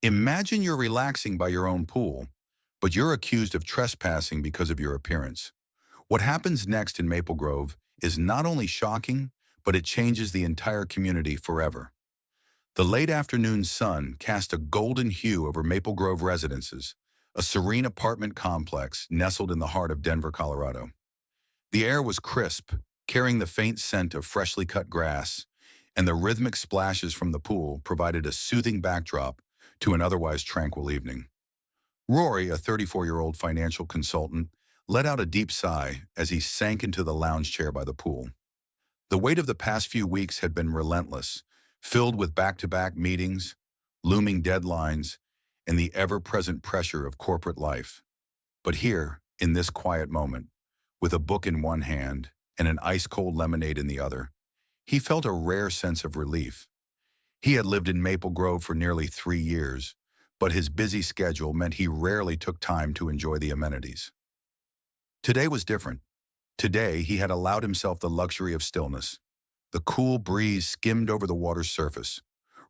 Imagine you're relaxing by your own pool, but you're accused of trespassing because of your appearance. What happens next in Maple Grove is not only shocking, but it changes the entire community forever. The late afternoon sun cast a golden hue over Maple Grove residences, a serene apartment complex nestled in the heart of Denver, Colorado. The air was crisp, carrying the faint scent of freshly cut grass, and the rhythmic splashes from the pool provided a soothing backdrop to an otherwise tranquil evening. Rory, a 34-year-old financial consultant, let out a deep sigh as he sank into the lounge chair by the pool. The weight of the past few weeks had been relentless, filled with back-to-back meetings, looming deadlines, and the ever-present pressure of corporate life. But here, in this quiet moment, with a book in one hand and an ice-cold lemonade in the other, he felt a rare sense of relief. He had lived in Maple Grove for nearly 3 years, but his busy schedule meant he rarely took time to enjoy the amenities. Today was different. Today, he had allowed himself the luxury of stillness. The cool breeze skimmed over the water's surface,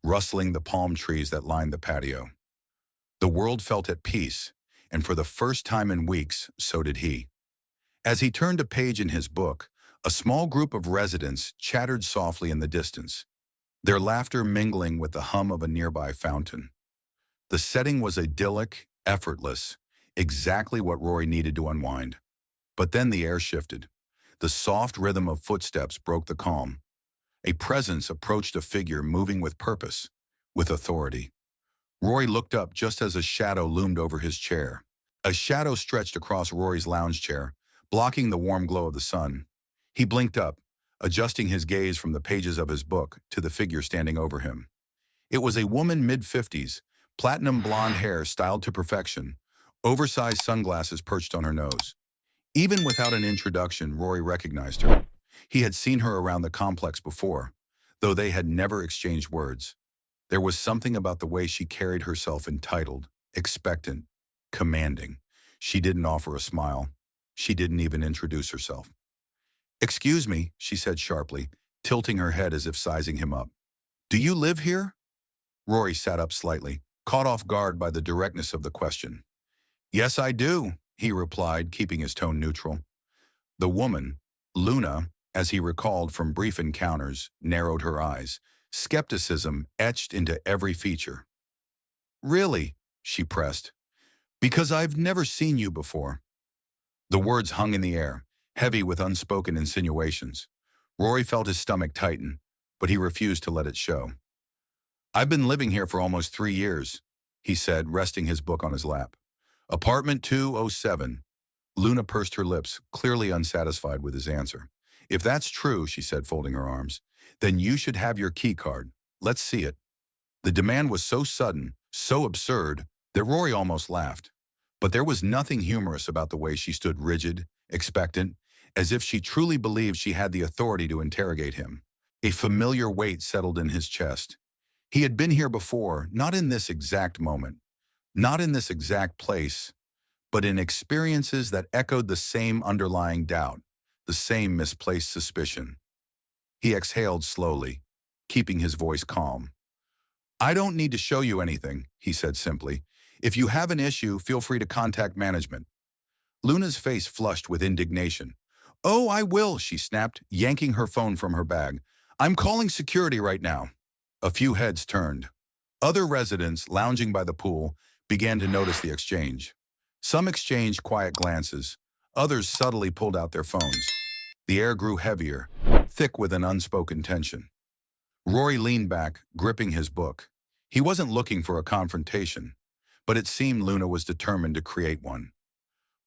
rustling the palm trees that lined the patio. The world felt at peace, and for the first time in weeks, so did he. As he turned a page in his book, a small group of residents chattered softly in the distance, their laughter mingling with the hum of a nearby fountain. The setting was idyllic, effortless, exactly what Rory needed to unwind. But then the air shifted. The soft rhythm of footsteps broke the calm. A presence approached a figure moving with purpose, with authority. Rory looked up just as a shadow loomed over his chair. A shadow stretched across Rory's lounge chair, blocking the warm glow of the sun. He blinked up, adjusting his gaze from the pages of his book to the figure standing over him. It was a woman mid-50s, platinum blonde hair styled to perfection, oversized sunglasses perched on her nose. Even without an introduction, Rory recognized her. He had seen her around the complex before, though they had never exchanged words. There was something about the way she carried herself entitled, expectant, commanding. She didn't offer a smile. She didn't even introduce herself. "Excuse me," she said sharply, tilting her head as if sizing him up. "Do you live here?" Rory sat up slightly, caught off guard by the directness of the question. "Yes, I do," he replied, keeping his tone neutral. The woman, Luna, as he recalled from brief encounters, narrowed her eyes, skepticism etched into every feature. "Really?" she pressed. "Because I've never seen you before." The words hung in the air, heavy with unspoken insinuations. Rory felt his stomach tighten, but he refused to let it show. "I've been living here for almost 3 years," he said, resting his book on his lap. "Apartment 207. Luna pursed her lips, clearly unsatisfied with his answer. "If that's true," she said, folding her arms, "then you should have your key card. Let's see it." The demand was so sudden, so absurd, that Rory almost laughed. But there was nothing humorous about the way she stood rigid, expectant, as if she truly believed she had the authority to interrogate him. A familiar weight settled in his chest. He had been here before, not in this exact moment, not in this exact place, but in experiences that echoed the same underlying doubt, the same misplaced suspicion. He exhaled slowly, keeping his voice calm. "I don't need to show you anything," he said simply. "If you have an issue, feel free to contact management." Luna's face flushed with indignation. "Oh, I will," she snapped, yanking her phone from her bag. "I'm calling security right now." A few heads turned. Other residents, lounging by the pool, began to notice the exchange. Some exchanged quiet glances. Others subtly pulled out their phones. The air grew heavier, thick with an unspoken tension. Rory leaned back, gripping his book. He wasn't looking for a confrontation, but it seemed Luna was determined to create one.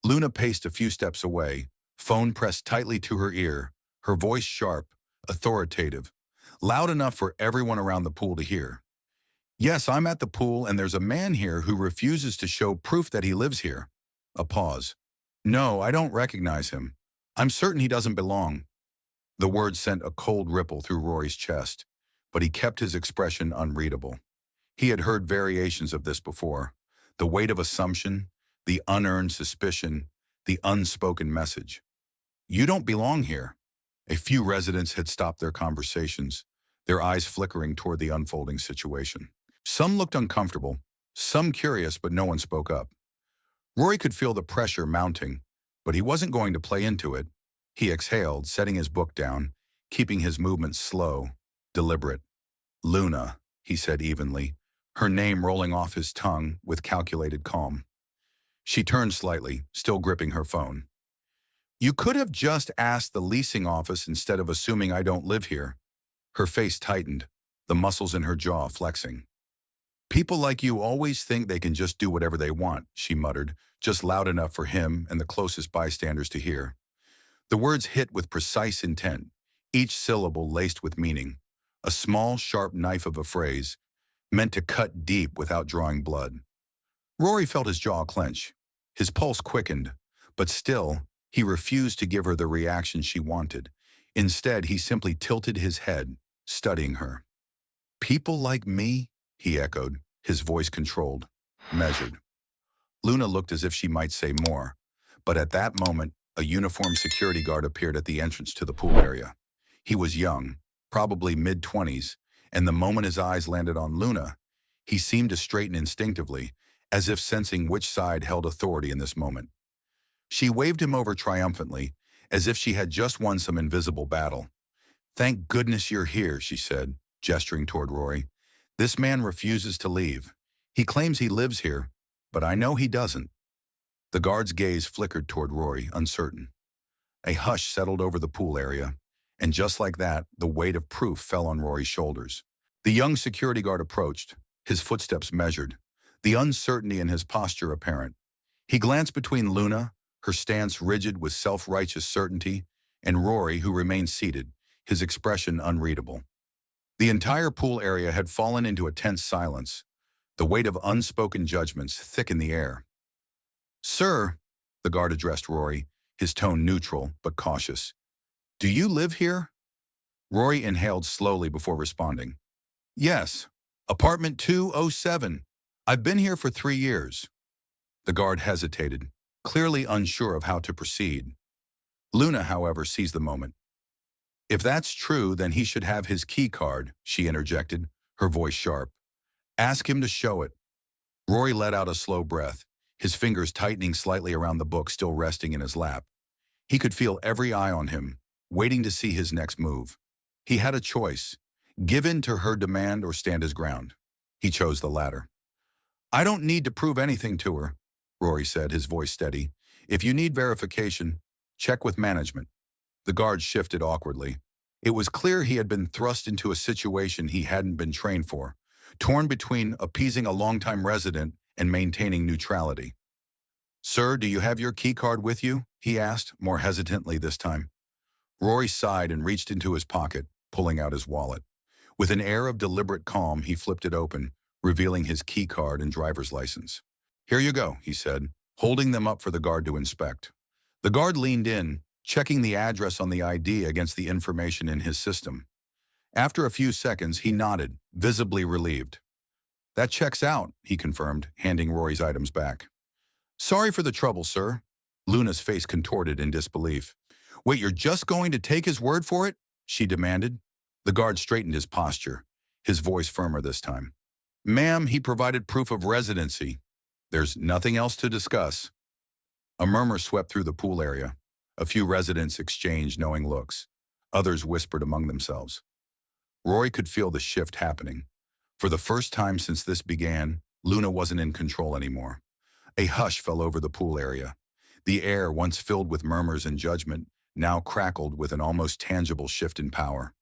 Luna paced a few steps away, phone pressed tightly to her ear, her voice sharp, authoritative, loud enough for everyone around the pool to hear. "Yes, I'm at the pool, and there's a man here who refuses to show proof that he lives here." A pause. "No, I don't recognize him. I'm certain he doesn't belong." The words sent a cold ripple through Rory's chest, but he kept his expression unreadable. He had heard variations of this before. The weight of assumption, the unearned suspicion, the unspoken message. "You don't belong here." A few residents had stopped their conversations, their eyes flickering toward the unfolding situation. Some looked uncomfortable, some curious, but no one spoke up. Rory could feel the pressure mounting, but he wasn't going to play into it. He exhaled, setting his book down, keeping his movements slow, deliberate. Luna, he said evenly, her name rolling off his tongue with calculated calm. She turned slightly, still gripping her phone. You could have just asked the leasing office instead of assuming I don't live here. Her face tightened, the muscles in her jaw flexing. People like you always think they can just do whatever they want, she muttered, just loud enough for him and the closest bystanders to hear. The words hit with precise intent, each syllable laced with meaning, a small, sharp knife of a phrase, meant to cut deep without drawing blood. Rory felt his jaw clench. His pulse quickened, but still, he refused to give her the reaction she wanted. Instead, he simply tilted his head, studying her. People like me? He echoed, his voice controlled, measured. Luna looked as if she might say more, but at that moment, a uniformed security guard appeared at the entrance to the pool area. He was young, probably mid-20s, and the moment his eyes landed on Luna, he seemed to straighten instinctively, as if sensing which side held authority in this moment. She waved him over triumphantly, as if she had just won some invisible battle. Thank goodness you're here, she said, gesturing toward Rory. This man refuses to leave. He claims he lives here, but I know he doesn't. The guard's gaze flickered toward Rory, uncertain. A hush settled over the pool area, and just like that, the weight of proof fell on Rory's shoulders. The young security guard approached, his footsteps measured, the uncertainty in his posture apparent. He glanced between Luna, her stance rigid with self-righteous certainty, and Rory, who remained seated, his expression unreadable. The entire pool area had fallen into a tense silence. The weight of unspoken judgments thick in the air. Sir, the guard addressed Rory, his tone neutral but cautious. Do you live here? Rory inhaled slowly before responding. Yes, apartment 207. I've been here for 3 years. The guard hesitated, clearly unsure of how to proceed. Luna, however, seized the moment. If that's true, then he should have his key card, she interjected, her voice sharp. Ask him to show it. Rory let out a slow breath, his fingers tightening slightly around the book still resting in his lap. He could feel every eye on him, waiting to see his next move. He had a choice, give in to her demand or stand his ground. He chose the latter. I don't need to prove anything to her, Rory said, his voice steady. If you need verification, check with management. The guard shifted awkwardly. It was clear he had been thrust into a situation he hadn't been trained for, torn between appeasing a longtime resident and maintaining neutrality. Sir, do you have your key card with you? He asked, more hesitantly this time. Rory sighed and reached into his pocket, pulling out his wallet. With an air of deliberate calm, he flipped it open, revealing his key card and driver's license. Here you go, he said, holding them up for the guard to inspect. The guard leaned in, checking the address on the ID against the information in his system. After a few seconds, he nodded, visibly relieved. That checks out, he confirmed, handing Rory's items back. Sorry for the trouble, sir. Luna's face contorted in disbelief. Wait, you're just going to take his word for it? She demanded. The guard straightened his posture, his voice firmer this time. Ma'am, he provided proof of residency. There's nothing else to discuss. A murmur swept through the pool area. A few residents exchanged knowing looks. Others whispered among themselves. Rory could feel the shift happening. For the first time since this began, Luna wasn't in control anymore. A hush fell over the pool area. The air, once filled with murmurs and judgment, now crackled with an almost tangible shift in power.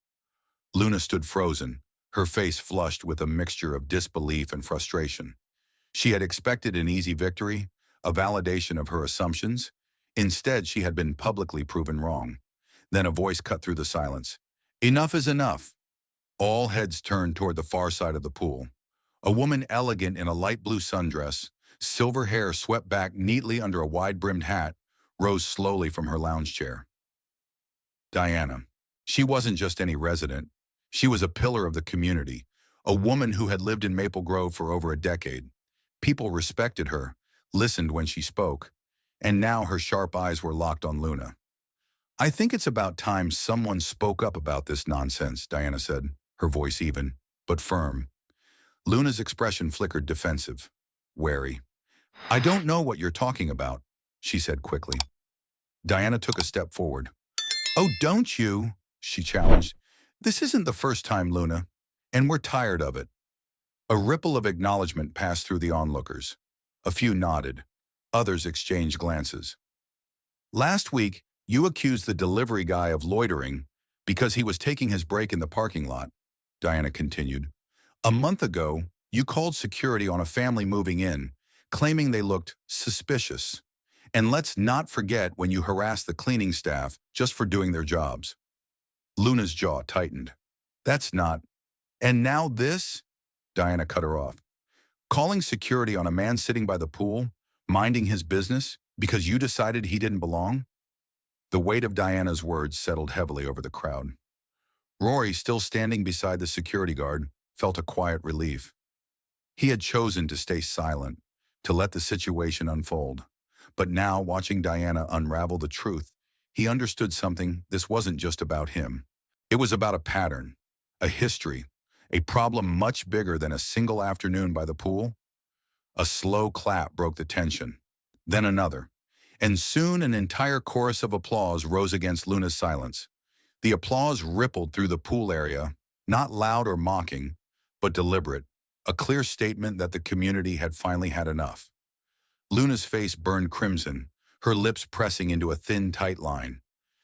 Luna stood frozen, her face flushed with a mixture of disbelief and frustration. She had expected an easy victory, a validation of her assumptions. Instead, she had been publicly proven wrong. Then a voice cut through the silence. Enough is enough. All heads turned toward the far side of the pool. A woman elegant in a light blue sundress, silver hair swept back neatly under a wide-brimmed hat, rose slowly from her lounge chair. Diana. She wasn't just any resident. She was a pillar of the community, a woman who had lived in Maple Grove for over a decade. People respected her, listened when she spoke, and now her sharp eyes were locked on Luna. I think it's about time someone spoke up about this nonsense, Diana said, her voice even, but firm. Luna's expression flickered defensive. wary. "I don't know what you're talking about," she said quickly. Diana took a step forward. "Oh, don't you?" she challenged. "This isn't the first time, Luna, and we're tired of it." A ripple of acknowledgement passed through the onlookers. A few nodded. Others exchanged glances. "Last week, you accused the delivery guy of loitering because he was taking his break in the parking lot," Diana continued. "A month ago, you called security on a family moving in, claiming they looked suspicious. And let's not forget when you harassed the cleaning staff just for doing their jobs." Luna's jaw tightened. "That's not—" "And now this?" Diana cut her off. "Calling security on a man sitting by the pool, minding his business, because you decided he didn't belong?" The weight of Diana's words settled heavily over the crowd. Rory, still standing beside the security guard, felt a quiet relief. He had chosen to stay silent, to let the situation unfold. But now, watching Diana unravel the truth, he understood something. This wasn't just about him. It was about a pattern, a history, a problem much bigger than a single afternoon by the pool. A slow clap broke the tension, then another, and soon an entire chorus of applause rose against Luna's silence. The applause rippled through the pool area, not loud or mocking, but deliberate, a clear statement that the community had finally had enough. Luna's face burned crimson, her lips pressing into a thin, tight line.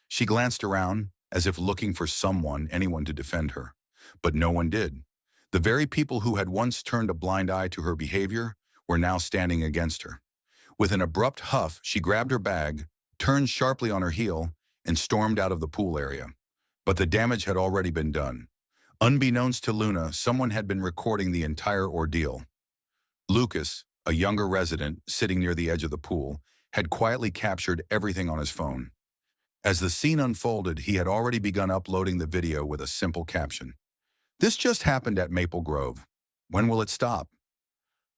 She glanced around, as if looking for anyone to defend her. But no one did. The very people who had once turned a blind eye to her behavior were now standing against her. With an abrupt huff, she grabbed her bag, turned sharply on her heel, and stormed out of the pool area. But the damage had already been done. Unbeknownst to Luna, someone had been recording the entire ordeal. Lucas, a younger resident sitting near the edge of the pool, had quietly captured everything on his phone. As the scene unfolded, he had already begun uploading the video with a simple caption. "This just happened at Maple Grove. When will it stop?"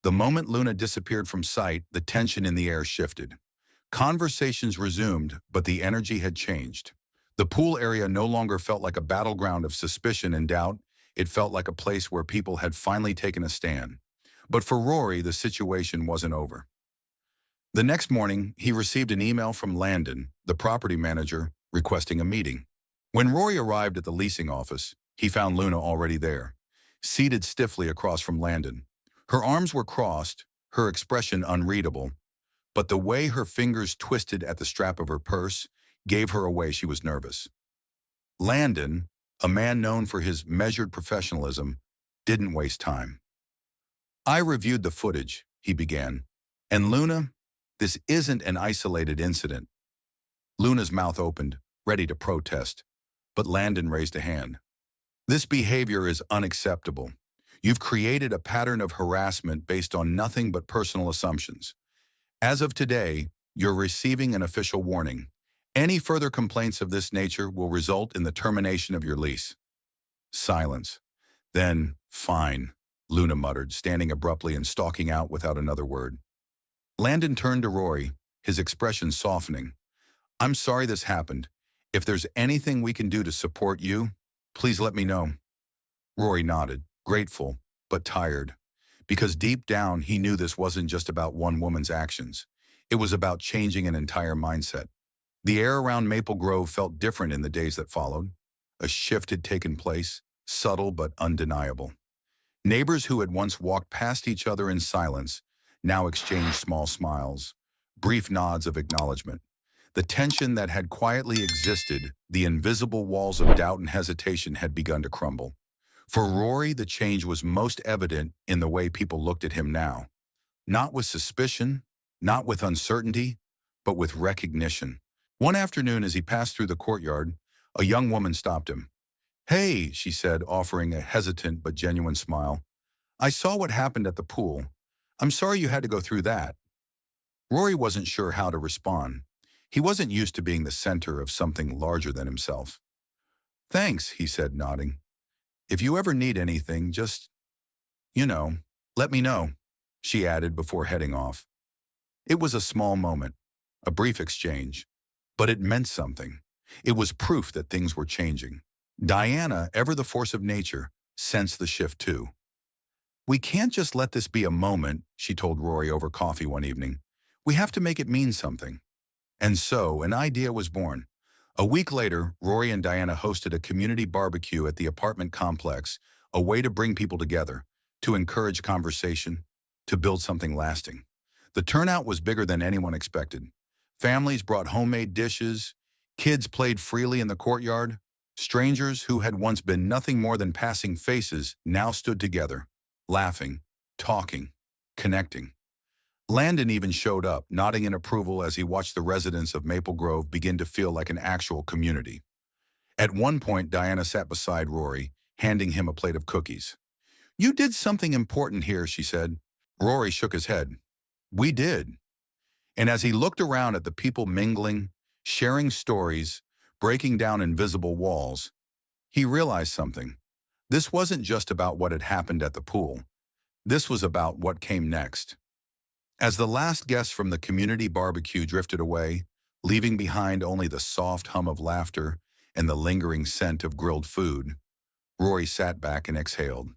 The moment Luna disappeared from sight, the tension in the air shifted. Conversations resumed, but the energy had changed. The pool area no longer felt like a battleground of suspicion and doubt. It felt like a place where people had finally taken a stand. But for Rory, the situation wasn't over. The next morning, he received an email from Landon, the property manager, requesting a meeting. When Rory arrived at the leasing office, he found Luna already there, seated stiffly across from Landon. Her arms were crossed, her expression unreadable, but the way her fingers twisted at the strap of her purse gave her away she was nervous. Landon, a man known for his measured professionalism, didn't waste time. "I reviewed the footage," he began. "And Luna, this isn't an isolated incident." Luna's mouth opened, ready to protest, but Landon raised a hand. "This behavior is unacceptable. You've created a pattern of harassment based on nothing but personal assumptions. As of today, you're receiving an official warning. Any further complaints of this nature will result in the termination of your lease." Silence. Then, "Fine," Luna muttered, standing abruptly and stalking out without another word. Landon turned to Rory, his expression softening. "I'm sorry this happened. If there's anything we can do to support you, please let me know." Rory nodded, grateful, but tired, because deep down he knew this wasn't just about one woman's actions. It was about changing an entire mindset. The air around Maple Grove felt different in the days that followed. A shift had taken place, subtle but undeniable. Neighbors who had once walked past each other in silence now exchanged small smiles, brief nods of acknowledgement. The tension that had quietly existed, the invisible walls of doubt and hesitation had begun to crumble. For Rory, the change was most evident in the way people looked at him now. Not with suspicion, not with uncertainty, but with recognition. One afternoon, as he passed through the courtyard, a young woman stopped him. "Hey," she said, offering a hesitant but genuine smile. "I saw what happened at the pool. I'm sorry you had to go through that." Rory wasn't sure how to respond. He wasn't used to being the center of something larger than himself. "Thanks," he said, nodding. "If you ever need anything, just, let me know," she added before heading off. It was a small moment, a brief exchange, but it meant something. It was proof that things were changing. Diana, ever the force of nature, sensed the shift too. We can't just let this be a moment, she told Rory over coffee one evening. We have to make it mean something. And so, an idea was born. A week later, Rory and Diana hosted a community barbecue at the apartment complex, a way to bring people together, to encourage conversation, to build something lasting. The turnout was bigger than anyone expected. Families brought homemade dishes, kids played freely in the courtyard, strangers who had once been nothing more than passing faces now stood together, laughing, talking, connecting. Landon even showed up, nodding in approval as he watched the residents of Maple Grove begin to feel like an actual community. At one point, Diana sat beside Rory, handing him a plate of cookies. "You did something important here," she said. Rory shook his head. "We did." And as he looked around at the people mingling, sharing stories, breaking down invisible walls, he realized something. This wasn't just about what had happened at the pool. This was about what came next. As the last guests from the community barbecue drifted away, leaving behind only the soft hum of laughter and the lingering scent of grilled food, Rory sat back and exhaled.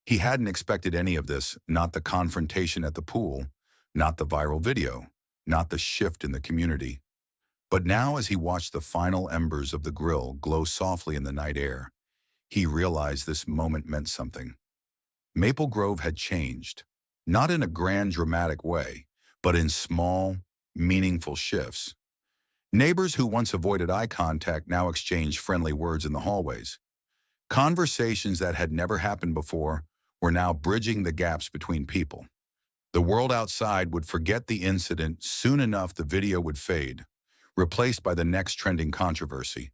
He hadn't expected any of this, not the confrontation at the pool, not the viral video, not the shift in the community. But now, as he watched the final embers of the grill glow softly in the night air, he realized this moment meant something. Maple Grove had changed, not in a grand dramatic way, but in small, meaningful shifts. Neighbors who once avoided eye contact now exchanged friendly words in the hallways. Conversations that had never happened before were now bridging the gaps between people. The world outside would forget the incident soon enough. The video would fade, replaced by the next trending controversy.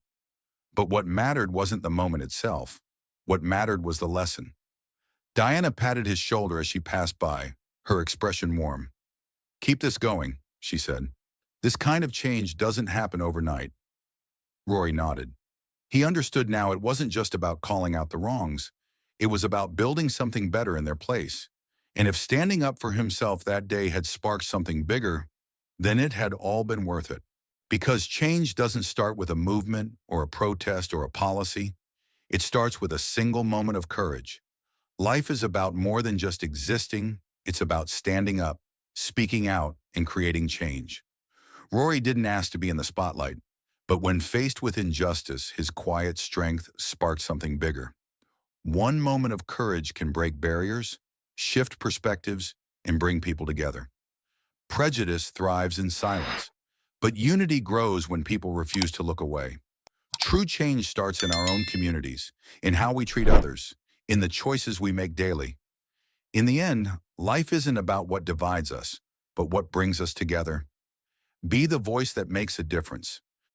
But what mattered wasn't the moment itself. What mattered was the lesson. Diana patted his shoulder as she passed by, her expression warm. "Keep this going," she said. "This kind of change doesn't happen overnight." Rory nodded. He understood now it wasn't just about calling out the wrongs. It was about building something better in their place. And if standing up for himself that day had sparked something bigger, then it had all been worth it. Because change doesn't start with a movement or a protest or a policy. It starts with a single moment of courage. Life is about more than just existing. It's about standing up, speaking out, and creating change. Rory didn't ask to be in the spotlight, but when faced with injustice, his quiet strength sparked something bigger. One moment of courage can break barriers, shift perspectives, and bring people together. Prejudice thrives in silence, but unity grows when people refuse to look away. True change starts in our own communities, in how we treat others, in the choices we make daily. In the end, life isn't about what divides us, but what brings us together. Be the voice that makes a difference.